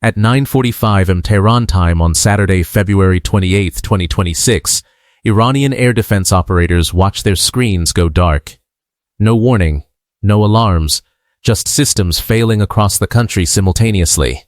At 9:45 am Tehran time on Saturday, February 28, 2026, Iranian air defense operators watch their screens go dark. No warning, no alarms, just systems failing across the country simultaneously.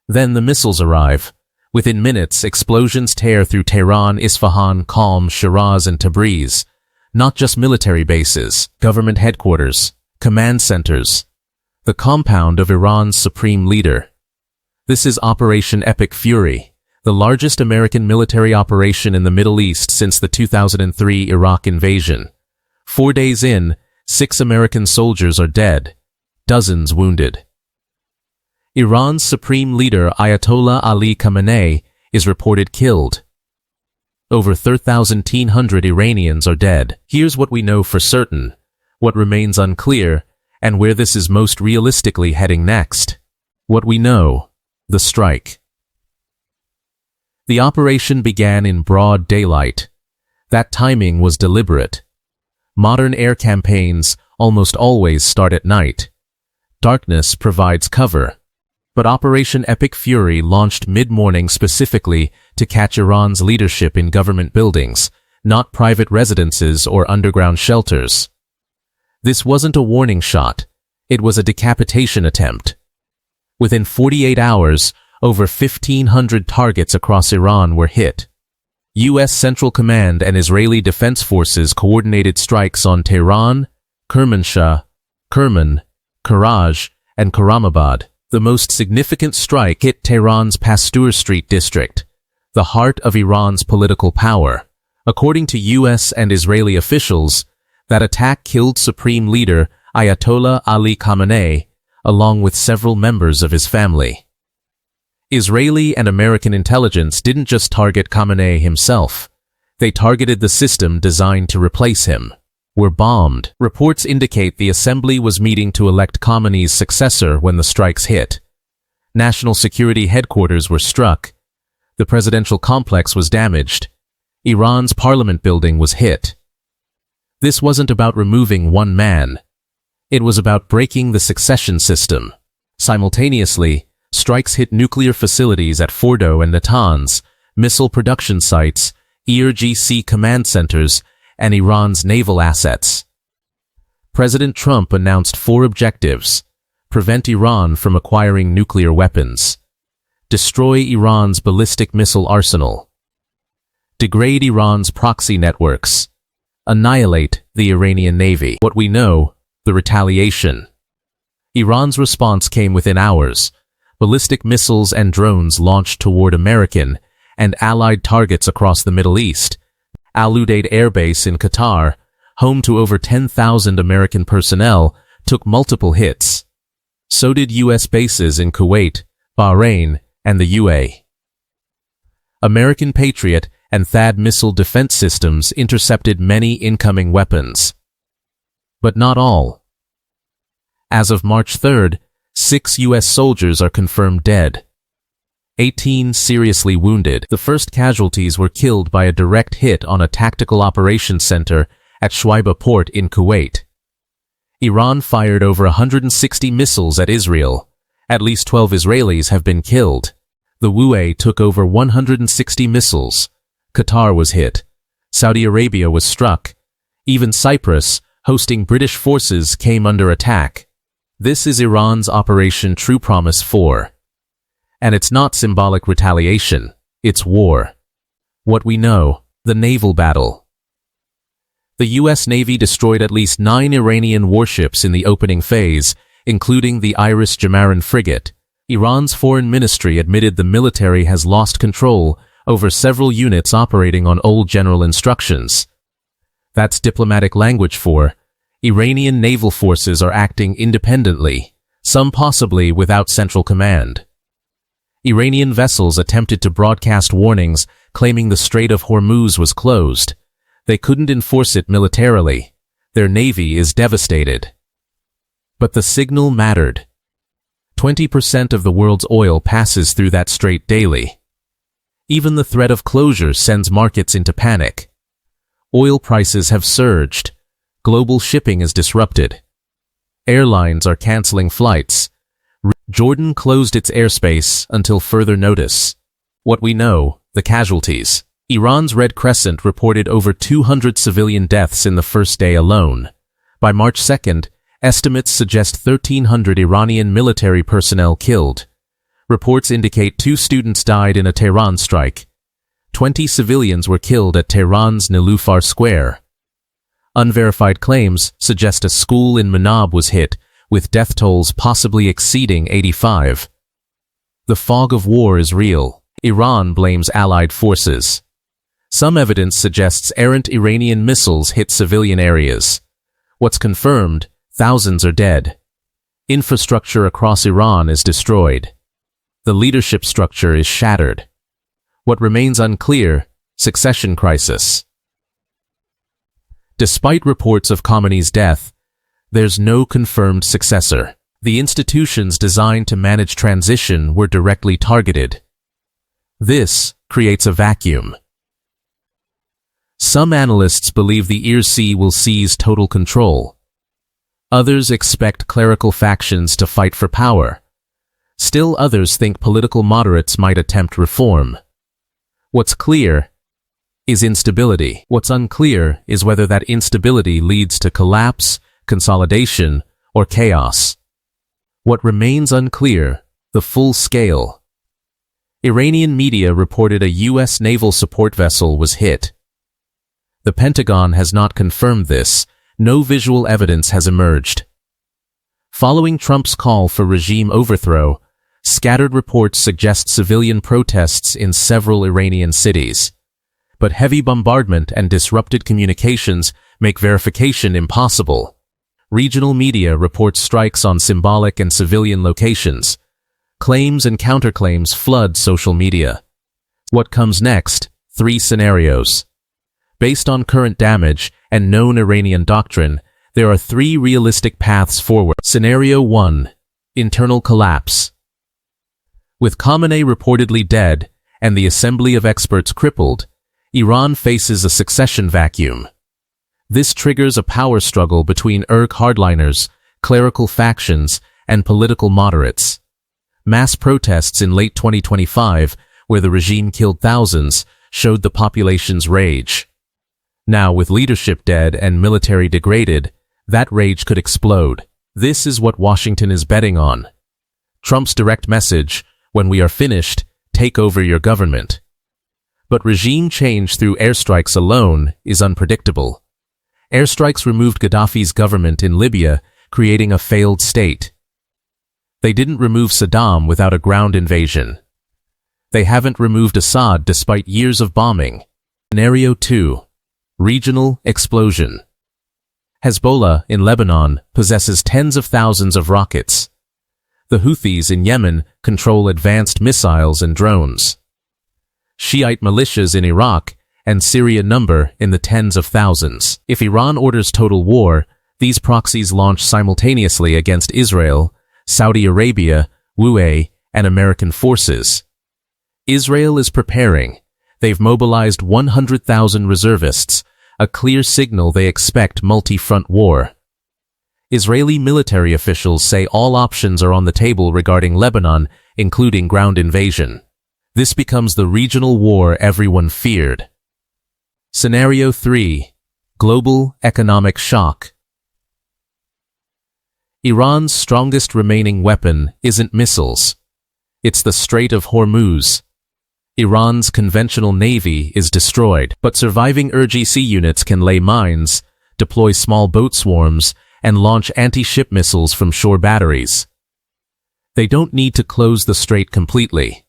Then the missiles arrive. Within minutes, explosions tear through Tehran, Isfahan, Qom, Shiraz, and Tabriz. Not just military bases, government headquarters, command centers. The compound of Iran's supreme leader. This is Operation Epic Fury, the largest American military operation in the Middle East since the 2003 Iraq invasion. 4 days in, 6 American soldiers are dead, dozens wounded. Iran's supreme leader Ayatollah Ali Khamenei is reported killed. Over 13,100 Iranians are dead. Here's what we know for certain, what remains unclear, and where this is most realistically heading next. What we know. The strike. The operation began in broad daylight. That timing was deliberate. Modern air campaigns almost always start at night. Darkness provides cover. But Operation Epic Fury launched mid-morning specifically to catch Iran's leadership in government buildings, not private residences or underground shelters. This wasn't a warning shot. It was a decapitation attempt. Within 48 hours, over 1,500 targets across Iran were hit. U.S. Central Command and Israeli Defense Forces coordinated strikes on Tehran, Kermanshah, Kerman, Karaj, and Karamabad. The most significant strike hit Tehran's Pasteur Street district, the heart of Iran's political power. According to U.S. and Israeli officials, that attack killed Supreme Leader Ayatollah Ali Khamenei, along with several members of his family. Israeli and American intelligence didn't just target Khamenei himself. They targeted the system designed to replace him. Were bombed. Reports indicate the assembly was meeting to elect Khamenei's successor when the strikes hit. National Security Headquarters were struck. The presidential complex was damaged. Iran's parliament building was hit. This wasn't about removing one man. It was about breaking the succession system. Simultaneously, strikes hit nuclear facilities at Fordo and Natanz, missile production sites, ERGC command centers, and Iran's naval assets. President Trump announced 4 objectives: prevent Iran from acquiring nuclear weapons, destroy Iran's ballistic missile arsenal, degrade Iran's proxy networks, annihilate the Iranian Navy. What we know, the retaliation. Iran's response came within hours. Ballistic missiles and drones launched toward American and allied targets across the Middle East. Al Udeid Air Base in Qatar, home to over 10,000 American personnel, took multiple hits. So did U.S. bases in Kuwait, Bahrain, and the UAE. American Patriot and THAAD missile defense systems intercepted many incoming weapons. But not all. As of March 3rd, 6 U.S. soldiers are confirmed dead. 18 seriously wounded. The first casualties were killed by a direct hit on a tactical operations center at Shuaiba Port in Kuwait. Iran fired over 160 missiles at Israel. At least 12 Israelis have been killed. The UAE took over 160 missiles. Qatar was hit. Saudi Arabia was struck. Even Cyprus, hosting British forces, came under attack. This is Iran's Operation True Promise 4. And it's not symbolic retaliation, it's war. What we know, the naval battle. The U.S. Navy destroyed at least 9 Iranian warships in the opening phase, including the Iris Jamaran frigate. Iran's foreign ministry admitted the military has lost control over several units operating on old general instructions. That's diplomatic language for Iranian naval forces are acting independently, some possibly without central command. Iranian vessels attempted to broadcast warnings claiming the Strait of Hormuz was closed. They couldn't enforce it militarily. Their navy is devastated. But the signal mattered. 20% of the world's oil passes through that strait daily. Even the threat of closure sends markets into panic. Oil prices have surged. Global shipping is disrupted. Airlines are canceling flights. Jordan closed its airspace until further notice. What we know, the casualties. Iran's Red Crescent reported over 200 civilian deaths in the first day alone. By March 2nd, estimates suggest 1,300 Iranian military personnel killed. Reports indicate 2 students died in a Tehran strike. 20 civilians were killed at Tehran's Nilufar Square. Unverified claims suggest a school in Manab was hit, with death tolls possibly exceeding 85. The fog of war is real. Iran blames allied forces. Some evidence suggests errant Iranian missiles hit civilian areas. What's confirmed, thousands are dead. Infrastructure across Iran is destroyed. The leadership structure is shattered. What remains unclear, succession crisis. Despite reports of Khamenei's death, there's no confirmed successor. The institutions designed to manage transition were directly targeted. This creates a vacuum. Some analysts believe the IRC will seize total control. Others expect clerical factions to fight for power. Still others think political moderates might attempt reform. What's clear is instability. What's unclear is whether that instability leads to collapse, consolidation, or chaos. What remains unclear, the full scale. Iranian media reported a U.S. naval support vessel was hit. The Pentagon has not confirmed this. No visual evidence has emerged. Following Trump's call for regime overthrow, scattered reports suggest civilian protests in several Iranian cities. But heavy bombardment and disrupted communications make verification impossible. Regional media reports strikes on symbolic and civilian locations. Claims and counterclaims flood social media. What comes next? 3 scenarios. Based on current damage and known Iranian doctrine, there are 3 realistic paths forward. Scenario 1. Internal collapse. With Khamenei reportedly dead and the assembly of experts crippled, Iran faces a succession vacuum. This triggers a power struggle between Irq hardliners, clerical factions, and political moderates. Mass protests in late 2025, where the regime killed thousands, showed the population's rage. Now, with leadership dead and military degraded, that rage could explode. This is what Washington is betting on. Trump's direct message, when we are finished, take over your government. But regime change through airstrikes alone is unpredictable. Airstrikes removed Gaddafi's government in Libya, creating a failed state. They didn't remove Saddam without a ground invasion. They haven't removed Assad despite years of bombing. Scenario 2. Regional explosion. Hezbollah in Lebanon possesses tens of thousands of rockets. The Houthis in Yemen control advanced missiles and drones. Shiite militias in Iraq and Syria number in the tens of thousands. If Iran orders total war, these proxies launch simultaneously against Israel, Saudi Arabia, UAE, and American forces. Israel is preparing. They've mobilized 100,000 reservists, a clear signal they expect multi-front war. Israeli military officials say all options are on the table regarding Lebanon, including ground invasion. This becomes the regional war everyone feared. Scenario 3. Global economic shock. Iran's strongest remaining weapon isn't missiles. It's the Strait of Hormuz. Iran's conventional navy is destroyed, but surviving IRGC units can lay mines, deploy small boat swarms, and launch anti-ship missiles from shore batteries. They don't need to close the strait completely.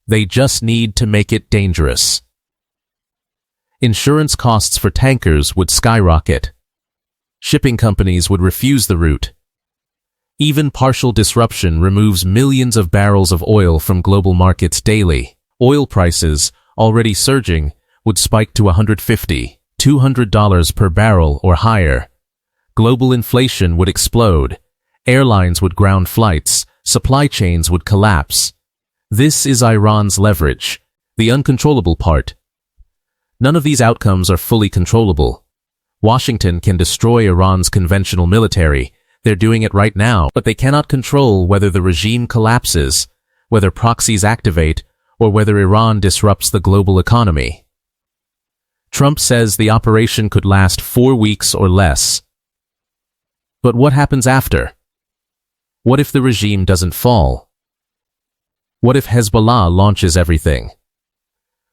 They just need to make it dangerous. Insurance costs for tankers would skyrocket. Shipping companies would refuse the route. Even partial disruption removes millions of barrels of oil from global markets daily. Oil prices, already surging, would spike to $150, $200 per barrel or higher. Global inflation would explode. Airlines would ground flights. Supply chains would collapse. This is Iran's leverage, the uncontrollable part. None of these outcomes are fully controllable. Washington can destroy Iran's conventional military, They're doing it right now, but they cannot control whether the regime collapses, whether proxies activate, or whether Iran disrupts the global economy. Trump says the operation could last 4 weeks or less. But what happens after? What if the regime doesn't fall? What if Hezbollah launches everything?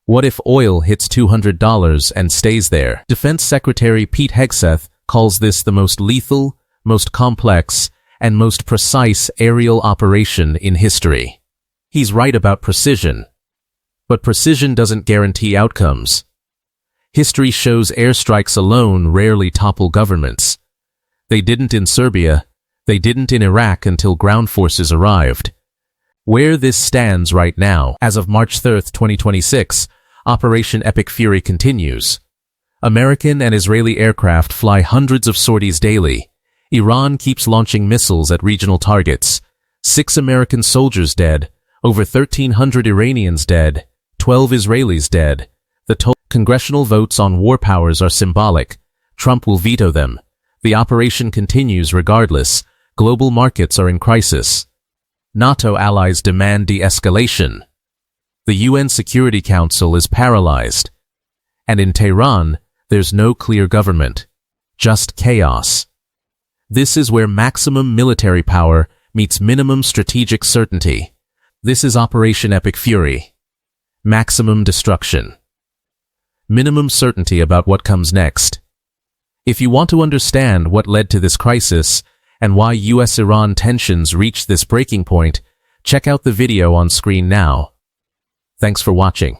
What if oil hits $200 and stays there? Defense Secretary Pete Hegseth calls this the most lethal, most complex, and most precise aerial operation in history. He's right about precision. But precision doesn't guarantee outcomes. History shows airstrikes alone rarely topple governments. They didn't in Serbia, they didn't in Iraq until ground forces arrived. Where this stands right now, as of March 3, 2026, Operation Epic Fury continues. American and Israeli aircraft fly hundreds of sorties daily. Iran keeps launching missiles at regional targets. 6 American soldiers dead, over 1,300 Iranians dead, 12 Israelis dead. The total congressional votes on war powers are symbolic. Trump will veto them. The operation continues regardless. Global markets are in crisis. NATO allies demand de-escalation. The UN Security Council is paralyzed. And in Tehran, there's no clear government. Just chaos. This is where maximum military power meets minimum strategic certainty. This is Operation Epic Fury. Maximum destruction. Minimum certainty about what comes next. If you want to understand what led to this crisis and why US-Iran tensions reached this breaking point, check out the video on screen now. Thanks for watching.